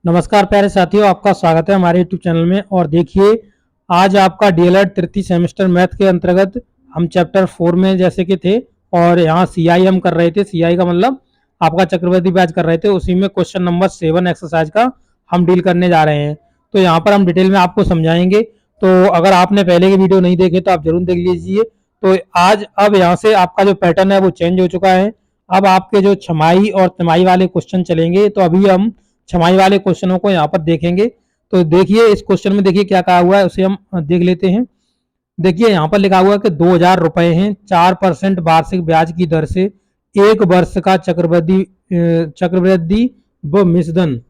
नमस्कार प्यारे साथियों, आपका स्वागत है हमारे यूट्यूब चैनल में। और देखिए, आज आपका डीएलएड तृतीय सेमेस्टर मैथ के अंतर्गत हम चैप्टर 4 में जैसे कि थे, और यहाँ सीआई हम कर रहे थे। सीआई का मतलब आपका चक्रवृद्धि ब्याज कर रहे थे। उसी में क्वेश्चन नंबर 7 एक्सरसाइज का हम डील करने जा रहे हैं। तो यहाँ पर हम डिटेल में आपको समझाएंगे। तो अगर आपने पहले की वीडियो नहीं देखे तो आप जरूर देख लीजिए। तो अब यहाँ से आपका जो पैटर्न है वो चेंज हो चुका है। अब आपके जो छमाही और तिमाही वाले क्वेश्चन चलेंगे। तो अभी हम छमाही वाले क्वेश्चनों को यहाँ पर देखेंगे। तो देखिए, इस क्वेश्चन में देखिए क्या कहा हुआ है, उसे हम देख लेते हैं। देखिए, यहाँ पर लिखा हुआ है कि 2000 रुपए हैं, 4% वार्षिक ब्याज की दर से एक वर्ष का चक्रवृद्धि व मिश्रधन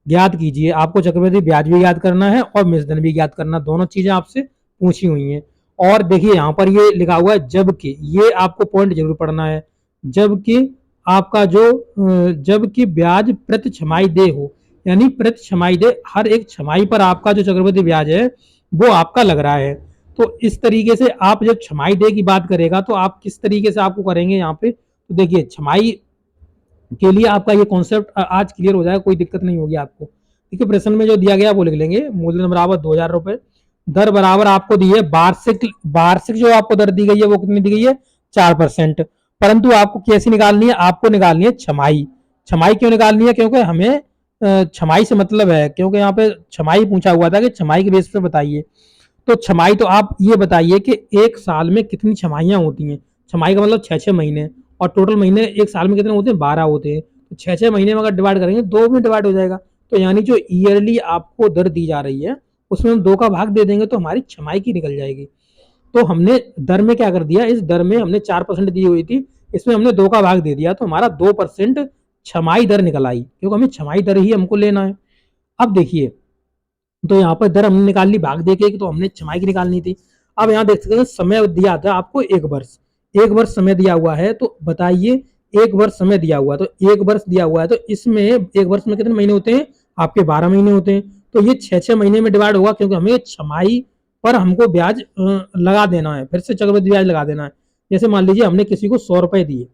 ज्ञात कीजिए। आपको चक्रवृद्धि ब्याज भी ज्ञात करना है और मिश्रधन भी ज्ञात करना, दोनों चीजें आपसे पूछी हुई हैं। और देखिए, यहाँ पर ये लिखा हुआ है जबकि, ये आपको पॉइंट जरूर पढ़ना है। जबकि आपका जबकि ब्याज प्रति छमाही दे हो, यानी प्रति छमाही दे, हर एक छमाही पर आपका जो चक्रवृद्धि ब्याज है वो आपका लग रहा है। तो इस तरीके से आप जब छमाही दे की बात करेगा तो आप किस तरीके से आपको करेंगे यहाँ पे। तो देखिए, छमाही के लिए आपका ये कॉन्सेप्ट आज क्लियर हो जाएगा, कोई दिक्कत नहीं होगी आपको। देखिए, प्रश्न में जो दिया गया वो लिख लेंगे। मूलधन बराबर 2000 रुपए, दर बराबर आपको दी है वार्षिक वार्षिक जो आपको दर दी गई है वो कितनी दी गई है, 4%। परंतु आपको कैसी निकालनी है, आपको निकालनी है छमाही। छमाही क्यों निकालनी है, क्योंकि हमें छमाही से मतलब है, क्योंकि यहाँ पे छमाही पूछा हुआ था कि छमाही के बेस पे बताइए। तो छमाही, तो आप ये बताइए कि एक साल में कितनी छमाहियां होती हैं। छमाही का मतलब 6-6 महीने, और टोटल महीने एक साल में कितने होते हैं, 12 होते हैं। तो 6-6 महीने में अगर डिवाइड करेंगे 2 में डिवाइड हो जाएगा। तो यानी जो ईयरली आपको दर दी जा रही है उसमें हम 2 का भाग दे देंगे तो हमारी छमाही की निकल जाएगी। तो हमने दर में क्या कर दिया, इस दर में हमने 4% दी हुई थी, इसमें हमने 2 का भाग दे दिया, तो हमारा 2% छमाही दर निकल आई, क्योंकि हमें छमाही दर ही हमको लेना है। अब देखिए, तो यहाँ पर दर हमने निकाल ली भाग देके, तो हमने छमाही की निकालनी थी। अब यहाँ देख सकते हैं समय दिया था आपको 1 वर्ष। 1 वर्ष समय दिया हुआ है, तो बताइए 1 वर्ष समय दिया हुआ है, तो 1 वर्ष दिया हुआ है, तो इसमें 1 वर्ष में कितने महीने होते हैं, आपके 12 महीने होते हैं। तो ये 6-6 महीने में डिवाइड होगा, क्योंकि हमें छमाही पर हमको ब्याज लगा देना है, फिर से चक्रवृद्धि ब्याज लगा देना है। जैसे मान लीजिए हमने किसी को 100 रुपए दिए,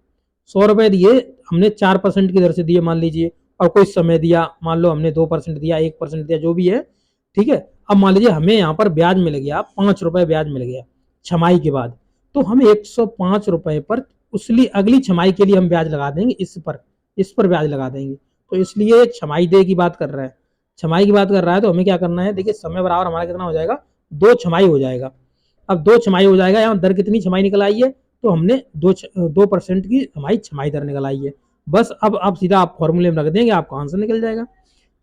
100 रुपए दिए, हमने 4% की दर से दिए मान लीजिए, और कोई समय दिया, मान लो हमने 2% दिया, 1% दिया, जो भी है, ठीक है। अब मान लीजिए हमें यहाँ पर ब्याज मिल गया 5 रुपए, ब्याज मिल गया छमाही के बाद, तो हम 105 रुपए पर उसली अगली छमाही के लिए हम ब्याज लगा देंगे, इस पर ब्याज लगा देंगे। तो इसलिए छमाही दे की बात कर रहा है, छमाही की बात कर रहा है, तो हमें क्या करना है, देखिए समय बराबर हमारा कितना हो जाएगा, 2 छमाही हो जाएगा। अब 2 छमाही हो जाएगा, यहाँ दर कितनी छमाही निकल आई है, तो हमने 2% की हमारी छमाही दर निकल आई है। बस अब आप सीधा आप फॉर्मूले में रख देंगे, आपका आंसर निकल जाएगा।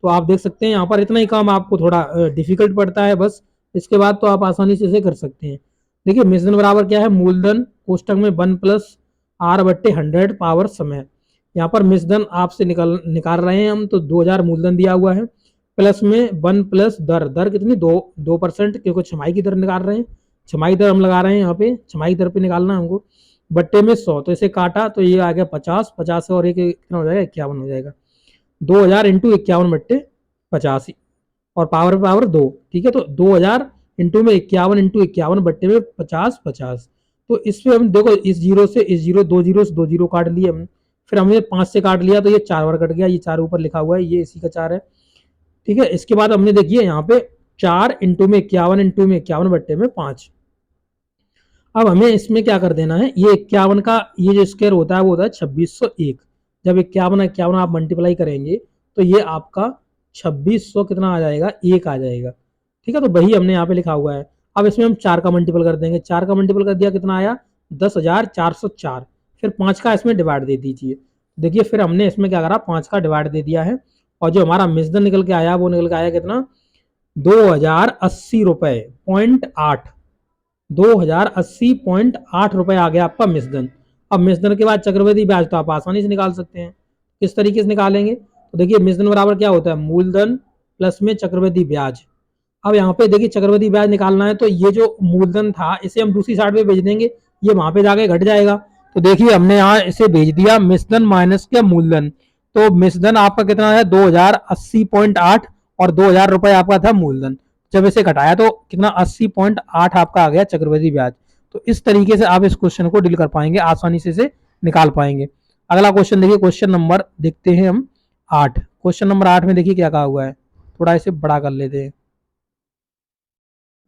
तो आप देख सकते हैं यहाँ पर इतना ही काम आपको थोड़ा डिफिकल्ट पड़ता है बस, इसके बाद तो आप आसानी से इसे कर सकते हैं। देखिए, मिश्रण बराबर क्या है, मूलधन कोष्टक में 1+r/100 पावर समय। यहाँ पर मिश्रण आपसे निकाल रहे हैं हम, तो 2000 मूलधन दिया हुआ है, प्लस में 1 प्लस दर कितनी, 2%, क्योंकि छमाही की दर निकाल रहे हैं, छमाही दर हम लगा रहे हैं यहाँ पे, छमाही दर पे निकालना है हमको। बट्टे में 100, तो इसे काटा तो ये आ गया 50, 50 और एक कितना हो जाएगा, 51 हो जाएगा। 2000 इंटू 51/50, और पावर 2, ठीक है। तो 2000 इंटू में 51 इंटू 51 बट्टे में 50/50। तो इसमें हम देखो, इस जीरो से इस जीरो, 2 जीरो से 2 जीरो काट लिए हमने, फिर हमने 5 से काट लिया, तो ये 4 बार कट गया, ये 4 ऊपर लिखा हुआ है, ये इसी का 4 है, ठीक है। इसके बाद हमने देखिए यहाँ पे 4 इंटू में 51 इंटू में 51 बट्टे में 5। अब हमें इसमें क्या कर देना है, ये 51 का ये जो स्क्वायर होता है वो होता है 2601। जब 51 आप मल्टीप्लाई करेंगे तो ये आपका 2600 कितना आ जाएगा, 1 आ जाएगा, ठीक है। तो वही हमने यहाँ पे लिखा हुआ है। अब इसमें हम 4 का मल्टीपल कर देंगे, 4 का मल्टीपल कर दिया, कितना आया, 10,404। फिर 5 का इसमें डिवाइड दे दीजिए। देखिए, फिर हमने इसमें क्या करा, 5 का डिवाइड दे दिया है, और जो हमारा मिश्रण निकल के आया वो निकल के आया कितना, 2080.8, 2080.8 आ गया आपका मिश्रण। अब मिश्रण के बाद चक्रवृद्धि ब्याज तो आप आसानी से निकाल सकते हैं। किस तरीके से निकालेंगे, तो देखिए मिश्रण बराबर क्या होता है, मूलधन प्लस में चक्रवृद्धि ब्याज। अब यहाँ पे देखिए चक्रवृद्धि ब्याज निकालना है, तो ये जो मूलधन था इसे हम दूसरी साइड पे भेज देंगे, ये वहां पे जाके घट जाएगा। तो देखिए हमने यहाँ इसे भेज दिया, मिश्रण माइनस क्या मूलधन। तो मिश्रण आपका कितना है, 2080.8, और 2000 रुपए आपका था मूलधन। जब इसे घटाया तो कितना, 80.8 आपका आ गया चक्रवृद्धि ब्याज। तो इस तरीके से आप इस क्वेश्चन को डील कर पाएंगे, आसानी से इसे निकाल पाएंगे। अगला क्वेश्चन देखिए, क्वेश्चन नंबर देखते हैं हम 8। क्वेश्चन नंबर 8 में देखिए क्या कहा हुआ है, थोड़ा इसे बड़ा कर लेते हैं।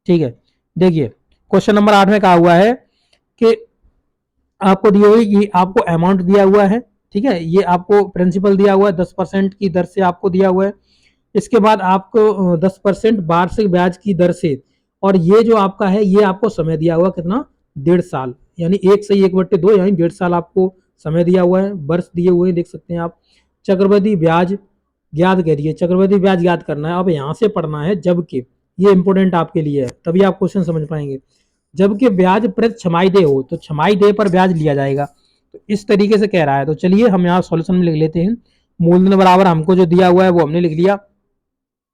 ठीक है, देखिए क्वेश्चन नंबर 8 में कहा हुआ है कि आपको दी हुई ये आपको अमाउंट दिया हुआ है, ठीक है, ये आपको प्रिंसिपल दिया हुआ है 10% की दर से आपको दिया हुआ है। इसके बाद आपको 10% वार्षिक ब्याज की दर से, और ये जो आपका है ये आपको समय दिया हुआ कितना, 1.5 साल, यानी 1/1/2 यानी 1.5 साल आपको समय दिया हुआ है, वर्ष दिए हुए हैं, देख सकते हैं आप। चक्रवृद्धि ब्याज ज्ञात करिए, चक्रवृद्धि ब्याज ज्ञात करना है। अब यहाँ से पढ़ना है जबकि, ये इंपॉर्टेंट आपके लिए है, तभी आप क्वेश्चन समझ पाएंगे। जबकि ब्याज प्रति छमाही दे हो तो छमाही दे पर ब्याज लिया जाएगा, तो इस तरीके से कह रहा है। तो चलिए हम यहाँ सॉल्यूशन में लिख लेते हैं। मूलधन बराबर हमको जो दिया हुआ है वो हमने लिख लिया,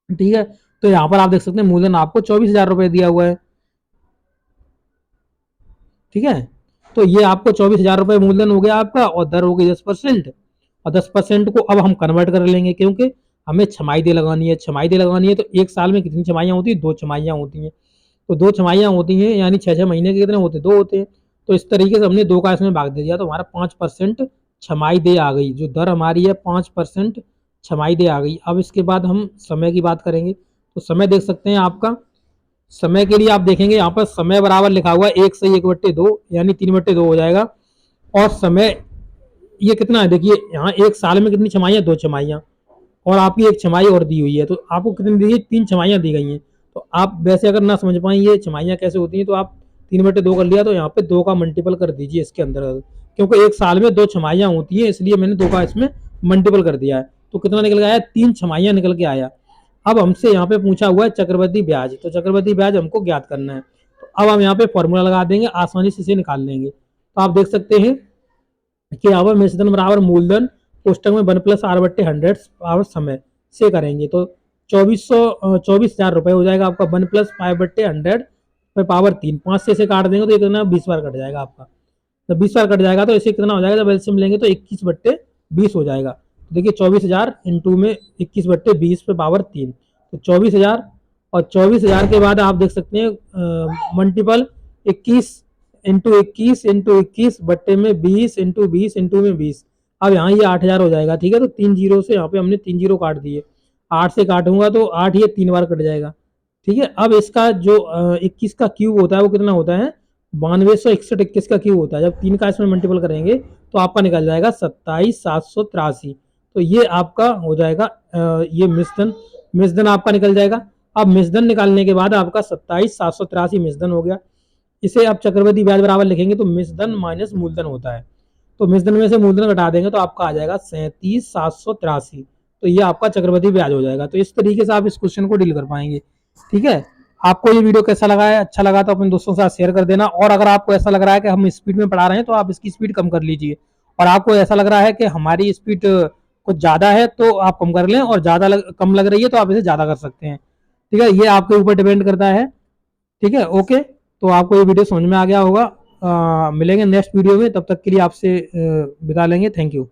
ठीक है। तो यहाँ पर आप देख सकते हैं मूलधन आपको 24,000 रुपए दिया हुआ है, ठीक है। तो ये आपको 24,000 रुपए मूलधन हो गया आपका, और दर हो गई 10%। और 10% को अब हम कन्वर्ट कर लेंगे, क्योंकि हमें छमाही दे लगानी है। छमाही दे लगानी है तो एक साल में कितनी छमाहियां होती है, 2 छमाहियां होती हैं। तो 2 छमाहियां होती हैं, यानी 6-6 महीने के कितने होते हैं, 2 होते हैं। तो इस तरीके से हमने 2 का इसमें भाग दे दिया, तो हमारा 5% छमाही दे आ गई। जो दर हमारी है 5% छमाही दे आ गई। अब इसके बाद हम समय की बात करेंगे, तो समय देख सकते हैं आपका। समय के लिए आप देखेंगे यहाँ पर समय बराबर लिखा हुआ है 1/1/2, यानी 3/2 हो जाएगा। और समय ये कितना है, देखिए यहाँ एक साल में कितनी छमाहियां, 2 छमाहियां, और आपकी एक छमाही और दी हुई है, तो आपको कितनी दी है, 3 छमाहियां दी गई हैं। तो आप वैसे अगर ना समझ पाए ये छमाहियां कैसे होती हैं, तो आप 3/2 कर लिया, तो यहाँ पे 2 का मल्टीपल कर दीजिए इसके अंदर, क्योंकि एक साल में 2 छमाहियां होती हैं, इसलिए मैंने 2 का इसमें मल्टीपल कर दिया है। तो कितना निकल के आया, 3 छमाहियां निकल के आया। अब हमसे यहाँ पे पूछा हुआ है चक्रवृद्धि ब्याज, तो चक्रवृद्धि ब्याज हमको ज्ञात करना है। तो अब हम यहाँ पे फॉर्मूला लगा देंगे, आसानी से इसे निकाल लेंगे। तो आप देख सकते हैं कि यहाँ पर मिश्रधन बराबर मूलधन कोष्टक में 1+r/100 पावर समय से करेंगे, तो 24,000 रुपए हो जाएगा आपका। 1+5/100 पे पावर 3, 5 से इसे काट देंगे तो ये कितना 20 बार कट जाएगा आपका। जब 20 बार कट जाएगा तो इसे कितना हो जाएगा, जब एलसीएम लेंगे तो 21/20 हो जाएगा। तो देखिए 24,000 इंटू में 21/20 पे पावर 3, तो 24,000। और 24,000 के बाद आप देख सकते हैं मल्टीपल 21 इंटू 21 अब यहाँ ये 8,000 हो जाएगा, ठीक है। तो 3 जीरो से यहाँ पे हमने 3 जीरो काट दिए, 8 से काटूंगा तो 8 ये 3 बार कट जाएगा, ठीक है। अब इसका जो 21 का क्यूब होता है वो कितना होता है, 9261 21 का क्यूब होता है। जब 3 का इसमें मल्टीपल करेंगे तो आपका निकल जाएगा 27,783। तो ये आपका हो जाएगा ये मिश्रधन आपका निकल जाएगा। अब मिश्रधन निकालने के बाद आपका 27,783 मिश्रधन हो गया। इसे आप चक्रवृद्धि ब्याज बराबर लिखेंगे तो मिश्रधन माइनस मूलधन होता है, तो मिश्रधन में से मूलधन घटा देंगे तो आपका आ जाएगा 37,783। तो ये आपका चक्रवृद्धि ब्याज हो जाएगा। तो इस तरीके से आप इस क्वेश्चन को डील कर पाएंगे, ठीक है। आपको ये वीडियो कैसा लगा है, अच्छा लगा तो अपने दोस्तों के साथ शेयर कर देना। और अगर आपको ऐसा लग रहा है कि हम स्पीड में पढ़ा रहे हैं तो आप इसकी स्पीड कम कर लीजिए, और आपको ऐसा लग रहा है कि हमारी स्पीड कुछ ज्यादा है तो आप कम कर लें, और कम लग रही है तो आप इसे ज्यादा कर सकते हैं, ठीक है। ये आपके ऊपर डिपेंड करता है, ठीक है। ओके, तो आपको ये वीडियो समझ में आ गया होगा। मिलेंगे नेक्स्ट वीडियो में, तब तक के लिए आपसे विदा लेंगे। Thank you.